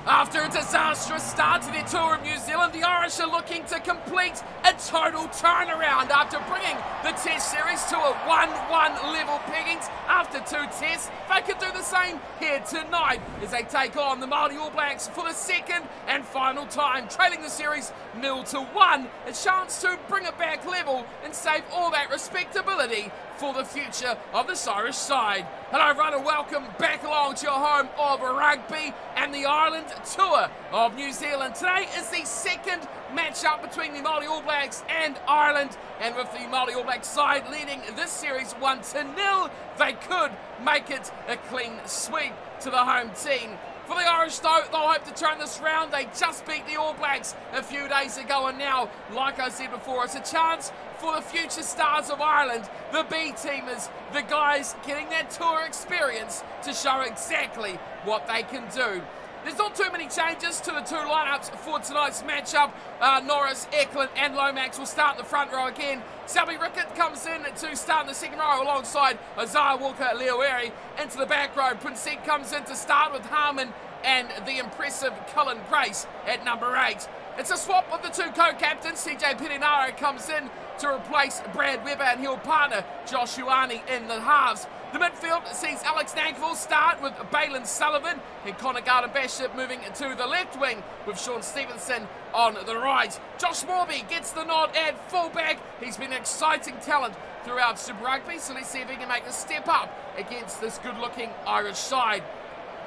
After a disastrous start to their tour of New Zealand, the Irish are looking to complete a total turnaround after bringing the Test series to a 1-1 level pickings after 2 tests. They could do the same here tonight as they take on the Māori All Blacks for the second and final time, trailing the series 0-1, a chance to bring it back level and save all that respectability for the future of this Irish side. Hello everyone and welcome back along to your home of rugby and the Ireland tour of New Zealand. Today is the second matchup between the Māori All Blacks and Ireland, and with the Māori All Blacks side leading this series 1-0, they could make it a clean sweep to the home team. For the Irish though, they'll hope to turn this round. They just beat the All Blacks a few days ago, and now, like I said before, it's a chance for the future stars of Ireland, the B-teamers, the guys getting that tour experience to show exactly what they can do. There's not too many changes to the two lineups for tonight's matchup. Norris, Eklund and Lomax will start in the front row again. Selby Rickett comes in to start in the second row alongside Isaiah Walker, Leo Airy. Into the back row, Prinsep comes in to start with Harmon and the impressive Cullen Grace at number 8. It's a swap of the two co-captains. CJ Perenara comes in to replace Brad Weber, and he'll partner Josh Ioane in the halves. The midfield sees Alex Nankivell start with Balin Sullivan and Connor Garden-Bishop moving to the left wing with Sean Stevenson on the right. Josh Morby gets the nod at fullback. He's been an exciting talent throughout Super Rugby, so let's see if he can make a step up against this good-looking Irish side.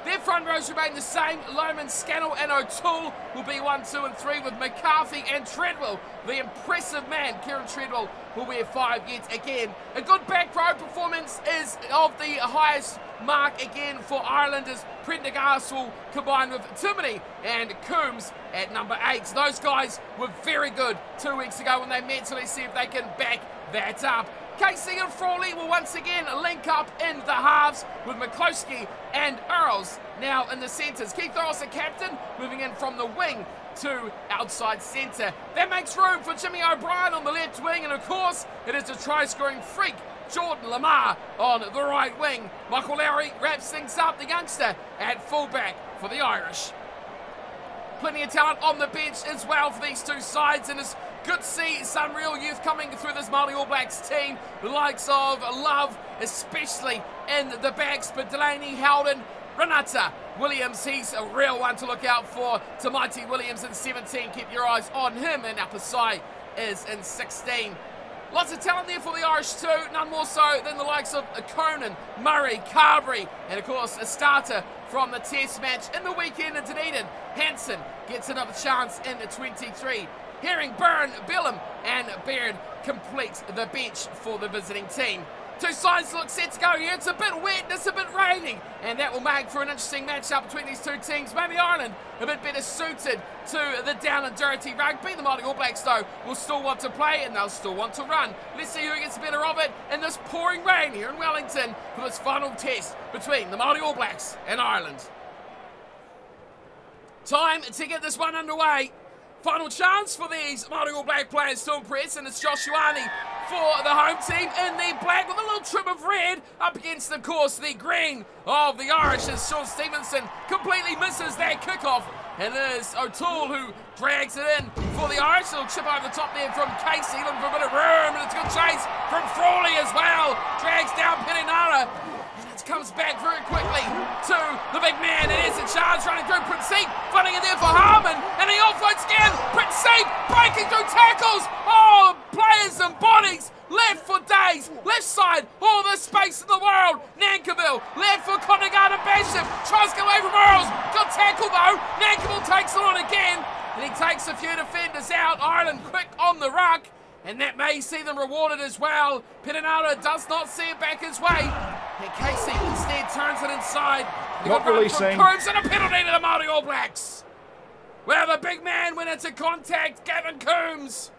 Their front rows remain the same. Lohman, Scannell and O'Toole will be 1, 2 and 3 with McCarthy and Treadwell. The impressive man, Kieran Treadwell, will wear 5 yet again. A good back row performance is of the highest mark again for Ireland as Prendergast will combine with Timoney and Coombs at number 8. Those guys were very good 2 weeks ago when they met, so let's see if they can back that up. Casey and Frawley will once again link up in the halves with McCloskey and Earls now in the centres. Keith Earls, the captain, moving in from the wing to outside centre. That makes room for Jimmy O'Brien on the left wing, and of course it is a try-scoring freak, Jordan Lamar, on the right wing. Michael Lowry wraps things up, the youngster at fullback for the Irish. Plenty of talent on the bench as well for these two sides, and it's good to see some real youth coming through this Māori All Blacks team. The likes of Love, especially in the backs, but Delaney, Howden, Renata Williams, he's a real one to look out for. Tamaiti Williams in 17, keep your eyes on him, and Apasai is in 16. Lots of talent there for the Irish too, none more so than the likes of Conan, Murray, Carberry, and of course a starter from the test match in the weekend in Dunedin. Hansen gets another chance in the 23. Herring, Byrne, Billum and Baird complete the bench for the visiting team. Two sides look set to go here. It's a bit wet and it's a bit raining, and that will make for an interesting matchup between these two teams. Maybe Ireland a bit better suited to the down and dirty rugby. The Māori All Blacks though will still want to play and they'll still want to run. Let's see who gets better of it in this pouring rain here in Wellington for this final test between the Māori All Blacks and Ireland. Time to get this one underway. Final chance for these Māori All Black players to impress, and it's Josh Ioane for the home team in the black with a little trim of red up against, of course, the green of the Irish as Sean Stevenson completely misses that kickoff. And it is O'Toole who drags it in for the Irish. A little chip over the top there from Casey, looking for a bit of room, and it's a good chase from Frawley as well. Drags down Perenara. Comes back very quickly to the big man. It is a charge running through Prinsep, finding it there for Harmon, and he offloads again. Prinsep breaking through tackles. Oh, players and bodies left for days. Left side, all the space in the world. Nankivell left for Connor Garden-Bishop. Tries to get away from Earls. Got tackle though. Nankivell takes it on again, and he takes a few defenders out. Ireland quick on the ruck, and that may see them rewarded as well. Perenara does not see it back his way. And Casey instead turns it inside. Not releasing. Coombs and a penalty to the Māori All Blacks. Well, the big man went into contact, Gavin Coombs.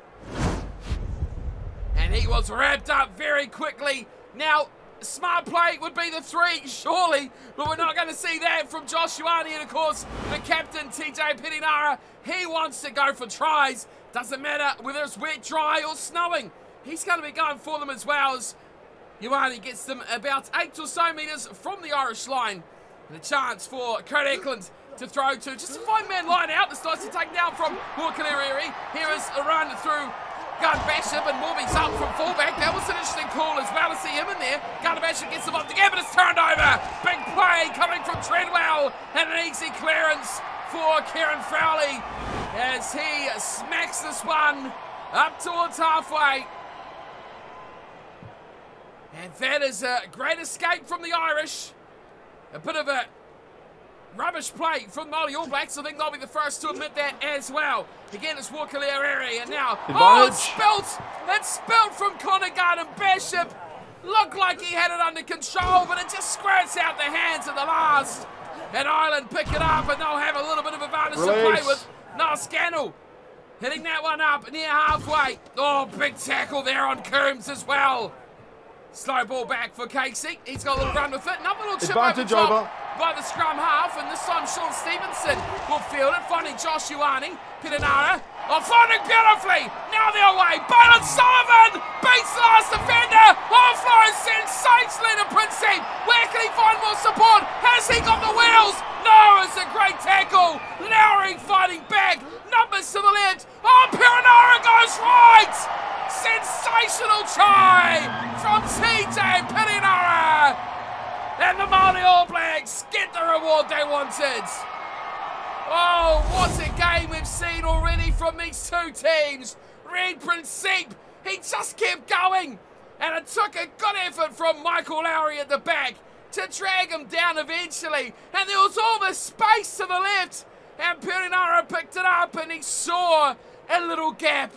And he was wrapped up very quickly. Now, smart play would be the 3, surely, but we're not going to see that from Josh Ioane. And of course, the captain, TJ Perenara, he wants to go for tries. Doesn't matter whether it's wet, dry or snowing. He's going to be going for them as well as Ioane gets them about 8 or so metres from the Irish line. And a chance for Kurt Eklund to throw to. Just a 5-man line out. It's nice to take down from Wakaliriri. Here is a run through Gun Bishop, and Morby's up from fullback. That was an interesting call as well to see him in there. Gun Bishop gets the ball together, but it's turned over. Big play coming from Treadwell, and an easy clearance for Kieran Fowley as he smacks this one up towards halfway. And that is a great escape from the Irish. A bit of a rubbish play from the Māori All Blacks. I think they'll be the first to admit that as well. Again, it's Wakaliriri, and now, it's spilled from Conaghan, and Bishop looked like he had it under control, but it just squirts out the hands at the last. And Ireland pick it up, and they'll have a little bit of advantage to play with. Now Scannell hitting that one up near halfway. Oh, big tackle there on Coombs as well. Slow ball back for Casey. He's got a little run with it. Another little chip over top by the scrum half, and this time Sean Stevenson will field it, finding Josh Ioane. Piranara, finding beautifully. Now the away. Bailyn Sullivan beats the last defender. Flying sensationally to Princey. Where can he find more support? Has he got the wheels? No, it's a great tackle. Lowry fighting back. Numbers to the left. Piranara goes right. Sensational try from TJ Piranara. And the Māori All Blacks get the reward they wanted. Oh, what a game we've seen already from these two teams. Reid Prinsep, he just kept going. And it took a good effort from Michael Lowry at the back to drag him down eventually. And there was all this space to the left. And Piranara picked it up, and he saw a little gap.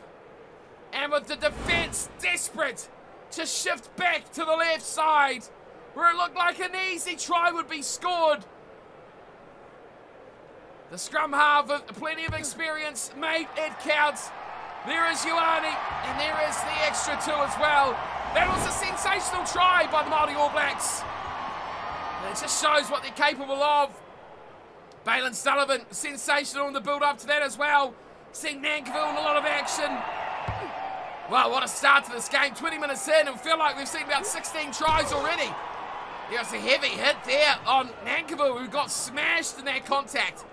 And with the defence desperate to shift back to the left side, where it looked like an easy try would be scored, the scrum half with plenty of experience made it count. There is Ioane, and there is the extra two as well. That was a sensational try by the Māori All Blacks. And it just shows what they're capable of. Bailyn Sullivan, sensational in the build-up to that as well. Seeing Nankivell in a lot of action. Wow, what a start to this game. 20 minutes in, and we feel like we've seen about 16 tries already. There's a heavy hit there on Nankivell, who got smashed in that contact.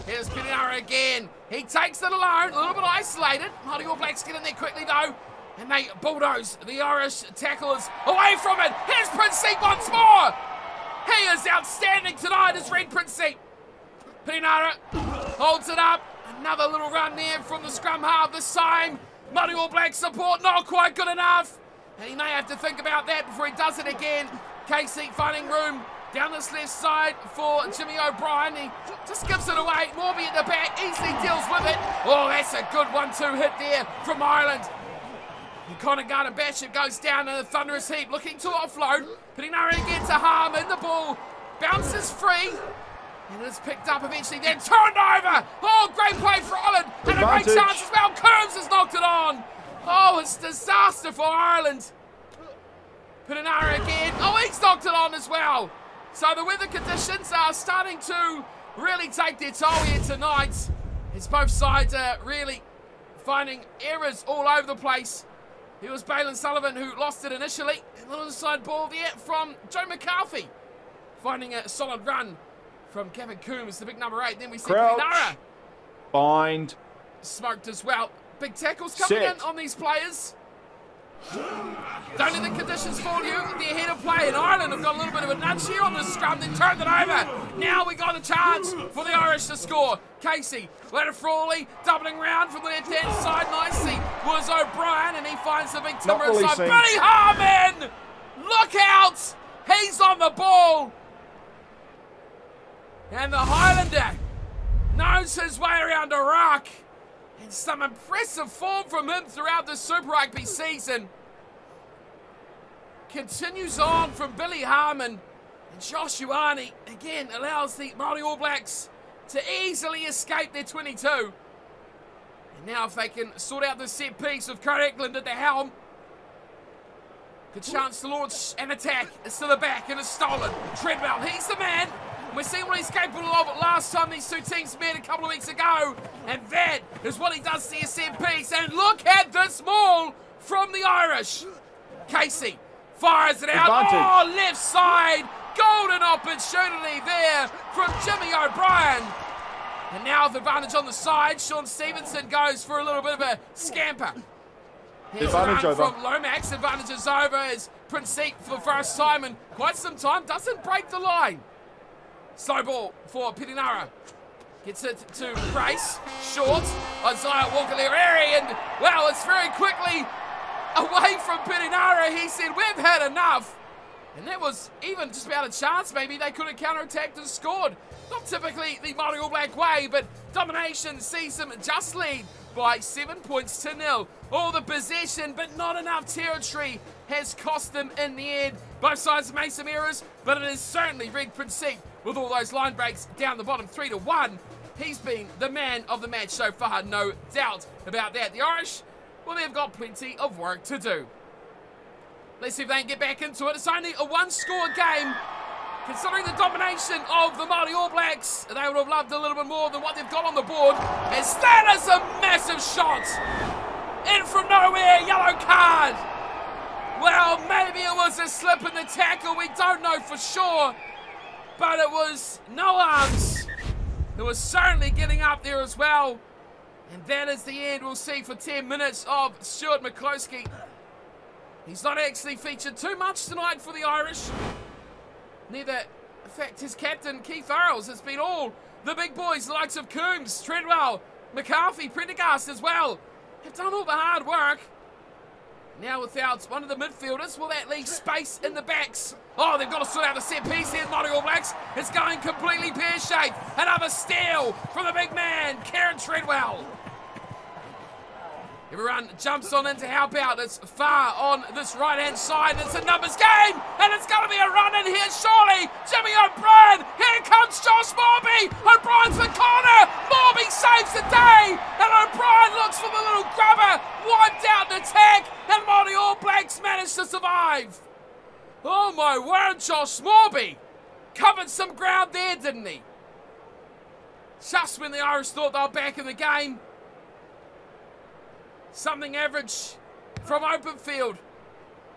Here's Piranara again. He takes it alone, a little bit isolated. Māori All Blacks get in there quickly though, and they bulldoze the Irish tacklers away from it. Here's Prinsep once more. He is outstanding tonight as Reid Prinsep. Piranara holds it up. Another little run there from the scrum half this time. Māori All Black support not quite good enough. And he may have to think about that before he does it again. Casey finding room down this left side for Jimmy O'Brien. He just gives it away. Morby at the back easily deals with it. Oh, that's a good 1-2 hit there from Ireland. And Conaghan and Bishop goes down in a thunderous heap, looking to offload. Piranara again to harm, and the ball bounces free. And it's picked up eventually, then turned over. Oh, great play for Ireland. And a great chance as well. Coombs has knocked it on. Oh, it's disaster for Ireland. Piranara again. Oh, he's knocked it on as well. So the weather conditions are starting to really take their toll here tonight. As both sides are really finding errors all over the place. It was Bailyn Sullivan who lost it initially. A little inside ball there from Joe McCarthy. Finding a solid run from Gavin Coombs, the big number 8. Then we see Piranara. Bind. Smoked as well. Big tackles coming in on these players. Don't let the conditions fool you. They're ahead of play, and Ireland have got a little bit of a nudge here on the scrum, then turned it over. Now we got a chance for the Irish to score. Casey, let it Frawley, doubling round from the left-hand side nicely was O'Brien, and he finds the big timber inside. Billy Harman! Look out! He's on the ball! And the Highlander knows his way around a rock. And some impressive form from him throughout the Super Rugby season. Continues on from Billy Harman. And Josh Ioane, again, allows the Māori All Blacks to easily escape their 22. And now if they can sort out the set piece with Kurt Eklund at the helm. Good chance to launch an attack. It's to the back and it's stolen. Treadwell, he's the man. We're seeing what he's capable of last time these two teams met a couple of weeks ago. And that is what he does to the set piece. And look at this maul from the Irish. Casey fires it out. Advantage. Oh, left side. Golden opportunity there from Jimmy O'Brien. And now with advantage on the side, Sean Stevenson goes for a little bit of a scamper. Here's Advantage a run over. from Lomax. Advantage is over as Principe for the first time in quite some time doesn't break the line. Slow ball for Perenara. Gets it to Grace. Short. Isaiah Walker-Leary. And, well, it's very quickly away from Perenara. He said, we've had enough. And that was even just about a chance. Maybe they could have counterattacked and scored. Not typically the Māori All Black way, but domination sees them just lead by 7 points to 0. All the possession, but not enough territory has cost them in the end. Both sides have made some errors, but it is certainly Red Principe with all those line breaks down the bottom 3-1. He's been the man of the match so far, no doubt about that. The Irish, well, they've got plenty of work to do. Let's see if they can get back into it. It's only a one-score game. Considering the domination of the Māori All Blacks, they would have loved a little bit more than what they've got on the board. As that is a massive shot. In from nowhere, yellow card. Well, maybe it was a slip in the tackle. We don't know for sure. But it was no arms. It was certainly getting up there as well. And that is the end we'll see for 10 minutes of Stuart McCloskey. He's not actually featured too much tonight for the Irish. Neither, in fact, his captain, Keith Earls, has been all the big boys, the likes of Coombs, Treadwell, McCarthy, Prendergast as well, have done all the hard work. Now without one of the midfielders, will that leave space in the backs? Oh, they've got to sort out a set piece here, Māori All Blacks. It's going completely pear-shaped. Another steal from the big man, Kieran Treadwell. Everyone jumps on in to help out. It's far on this right-hand side. It's a numbers game, and it's going to be a run in here, surely. Jimmy O'Brien. Here comes Josh Morby. O'Brien's the corner. Morby saves the day, and O'Brien looks for the little grubber. Wiped out in attack, and Māori All Blacks managed to survive. Oh, my word, Josh Morby covered some ground there, didn't he? Just when the Irish thought they were back in the game, something average from open field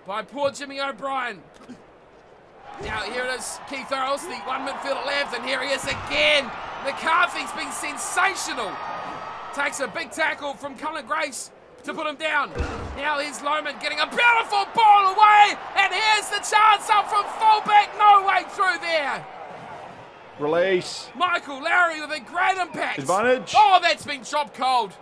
by poor Jimmy O'Brien. Now here it is, Keith Earls, the one midfielder left, and here he is again. McCarthy's been sensational. Takes a big tackle from Cullen Grace to put him down. Now here's Loman getting a beautiful ball away, and here's the chance up from fullback. No way through there. Release. Michael Lowry with a great impact. Advantage. Oh, that's been chopped cold.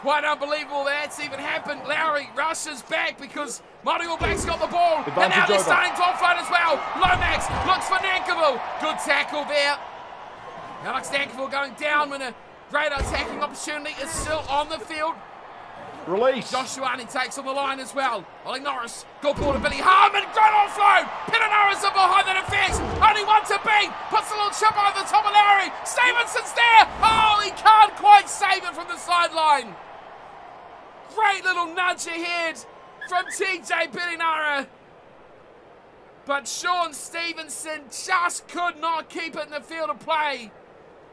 Quite unbelievable that's even happened. Lowry rushes back because Māori All Blacks got the ball. Advantage and now they're over. starting to offload as well. Lomax looks for Nankerville. Good tackle there. Alex Nankerville going down when a great attacking opportunity is still on the field. Release. Joshuani takes on the line as well. Ollie Norris, good ball to Billy Harmon, great offload. Perenara's in behind the defence. Only one to beat. Puts a little chip over the top of Lowry. Stevenson's there. Oh, he can't quite save it from the sideline. Great little nudge ahead from TJ Perenara. But Sean Stevenson just could not keep it in the field of play.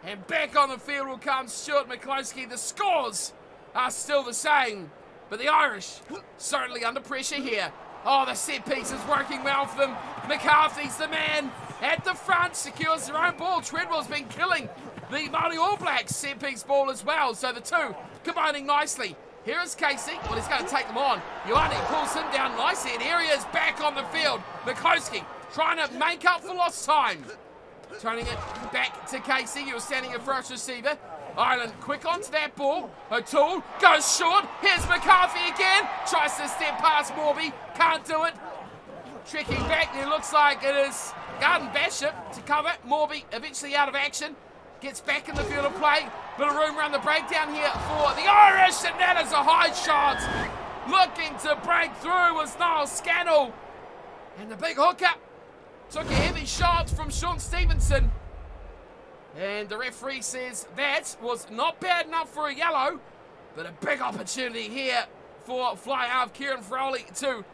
And back on the field will come Stuart McCloskey. The scores are still the same, but the Irish certainly under pressure here. Oh, the set piece is working well for them. McCarthy's the man at the front, secures their own ball. Treadwell's been killing the Māori All Blacks set piece ball as well, so the two combining nicely. Here is Casey. Well, he's going to take them on. Ioane pulls him down nicely, and here he is back on the field. McCloskey trying to make up for lost time. Turning it back to Casey. He was standing in first receiver. Ireland quick onto that ball. O'Toole goes short. Here's McCarthy again. Tries to step past Morby. Can't do it. Trekking back. It looks like it is Garden Bishop to cover. Morby eventually out of action. Gets back in the field of play. Bit of room around the breakdown here for the Irish. And that is a high shot. Looking to break through was Niall Scannell. And the big hooker took a heavy shot from Sean Stevenson. And the referee says that was not bad enough for a yellow, but a big opportunity here for fly half Kieran Froley to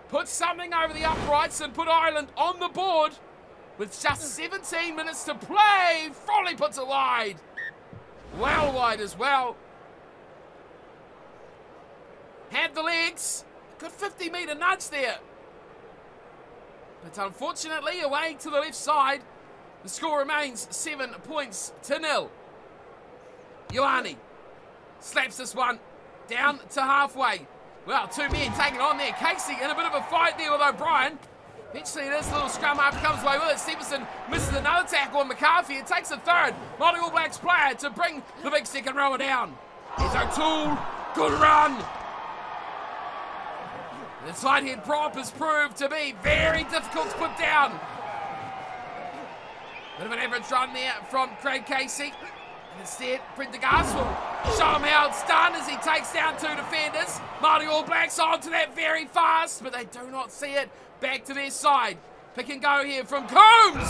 put something over the uprights and put Ireland on the board with just 17 minutes to play. Froley puts it wide. Well wide as well. Had the legs. Good 50-metre nudge there. But unfortunately, away to the left side. The score remains 7 points to 0. Ioane slaps this one down to halfway. Well, two men taking on there. Casey in a bit of a fight there with O'Brien. Eventually this little scrum half comes away with it. Stevenson misses another tackle on McCarthy. It takes a third Māori All Blacks player to bring the big second rower down. Here's O'Toole. Good run. The tight head prop has proved to be very difficult to put down. Bit of an average run there from Craig Casey. And instead, Prendergast will show him how it's done as he takes down two defenders. Māori All Blacks onto that very fast, but they do not see it. Back to their side. Pick and go here from Coombs.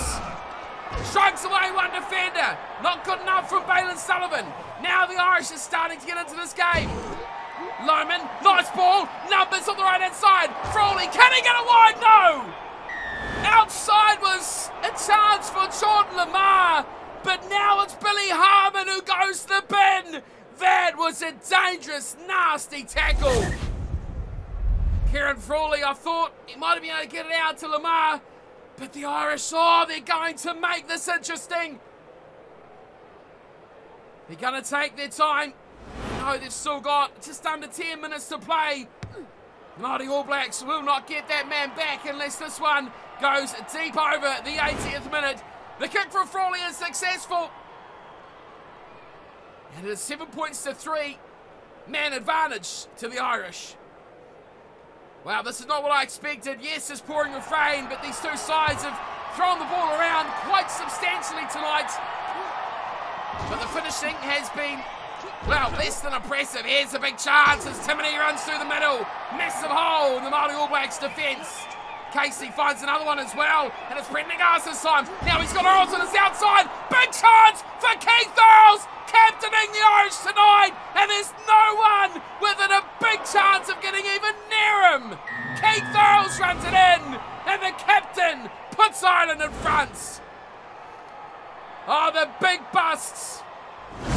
Strikes away one defender. Not good enough from Bailyn Sullivan. Now the Irish are starting to get into this game. Lohman, nice ball. Numbers on the right-hand side. Frawley, can he get it wide? No! Outside was a chance for Jordan Lamar, but now it's Billy Harmon who goes to the bin. That was a dangerous, nasty tackle. Kieran Frawley, I thought he might have been able to get it out to Lamar, but the Irish, they're going to make this interesting. They're going to take their time. No, they've still got just under 10 minutes to play. The Māori All Blacks will not get that man back unless this one goes deep over the 80th minute. The kick from Frawley is successful. And it is 7 points to 3. Man advantage to the Irish. Wow, this is not what I expected. Yes, it's pouring with rain, but these two sides have thrown the ball around quite substantially tonight. But the finishing has been, well, less than impressive. Here's a big chance as Timony runs through the middle. Massive hole in the Māori All Blacks defence. Casey finds another one as well, and it's Prendergast this time. Now he's got Earls on his outside. Big chance for Keith Earls, captaining the Irish tonight, and there's no one within a big chance of getting even near him. Keith Earls runs it in, and the captain puts Ireland in front. Oh, the big busts.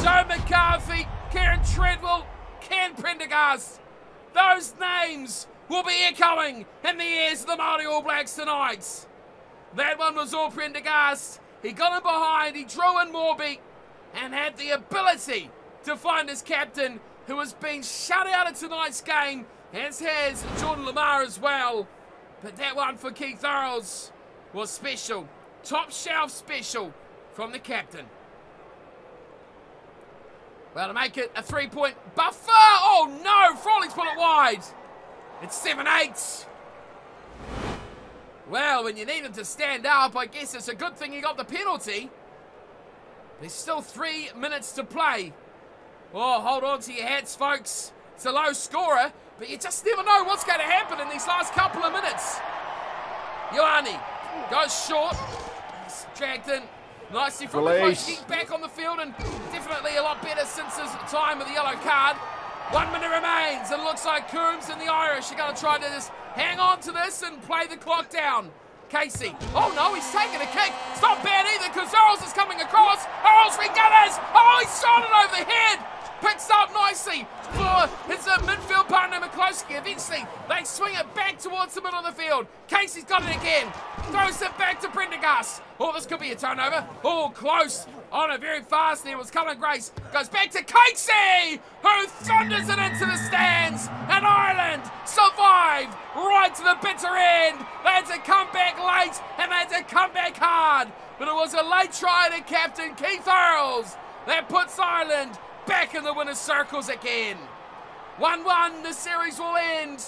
Joe McCarthy, Kieran Treadwell, Ken Prendergast. Those names will be echoing in the ears of the Māori All Blacks tonight. That one was all Prendergast. He got him behind, he drew in Morby, and had the ability to find his captain, who has been shut out of tonight's game, as has Jordan Lamar as well. But that one for Keith Earls was special. Top shelf special from the captain. Well, to make it a 3-point buffer. Oh no, Frawley's put it wide. It's 7-8. Well, when you need him to stand up, I guess it's a good thing he got the penalty. There's still 3 minutes to play. Oh, hold on to your hats, folks. It's a low scorer, but you just never know what's going to happen in these last couple of minutes. Ioane goes short. He's dragged in nicely from the coach. He's back on the field and definitely a lot better since his time with the yellow card. 1 minute remains, and it looks like Coombs and the Irish are going to try to just hang on to this and play the clock down. Casey, oh no, he's taking a kick. It's not bad either because Earls is coming across. Earls regathers. Oh, he's shot it over the head. Picks up nicely for his midfield partner McCloskey. Eventually, they swing it back towards the middle of the field. Casey's got it again. Throws it back to Prendergast. Oh, this could be a turnover. Oh, close. On it very fast there was Cullen Grace. Goes back to Casey, who thunders it into the stands. And Ireland survived right to the bitter end. They had to come back late and they had to come back hard. But it was a late try to captain Keith Earls that puts Ireland back in the winner's circles again. 1-1, the series will end.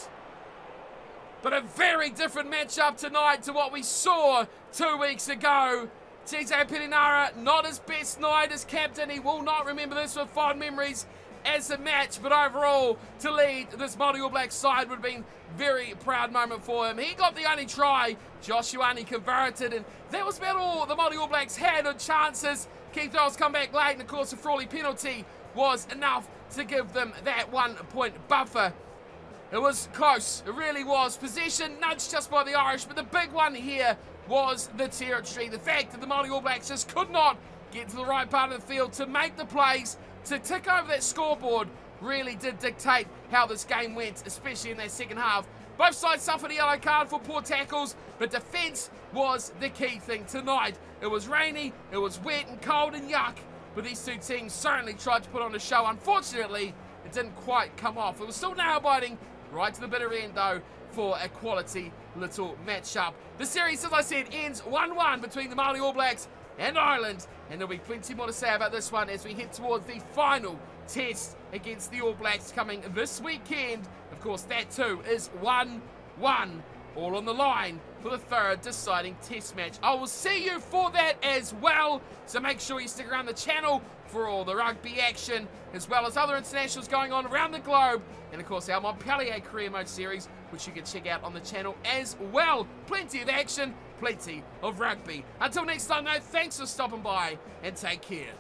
But a very different matchup tonight to what we saw 2 weeks ago. TJ Perenara, not his best night as captain. He will not remember this with fond memories as a match, but overall, to lead this Māori All Blacks side would have been a very proud moment for him. He got the only try. Josh Ioane converted, and that was about all the Māori All Blacks had on chances. Keith Earls come back late, and of course, the Frawley penalty was enough to give them that 1 point buffer. It was close, it really was. Possession nudged just by the Irish, but the big one here was the territory. The fact that the Māori All Blacks just could not get to the right part of the field to make the plays, to tick over that scoreboard, really did dictate how this game went, especially in that second half. Both sides suffered a yellow card for poor tackles, but defence was the key thing tonight. It was rainy, it was wet and cold and yuck, but these two teams certainly tried to put on a show. Unfortunately, it didn't quite come off. It was still nail-biting right to the bitter end, though, for a quality little match-up. The series, as I said, ends 1-1 between the Māori All Blacks and Ireland, and there'll be plenty more to say about this one as we head towards the final test against the All Blacks coming this weekend. Of course, that too is 1-1, all on the line for the third deciding test match. I will see you for that as well, so make sure you stick around the channel for all the rugby action, as well as other internationals going on around the globe, and of course our Montpellier career mode series, which you can check out on the channel as well. Plenty of action, plenty of rugby. Until next time though, thanks for stopping by and take care.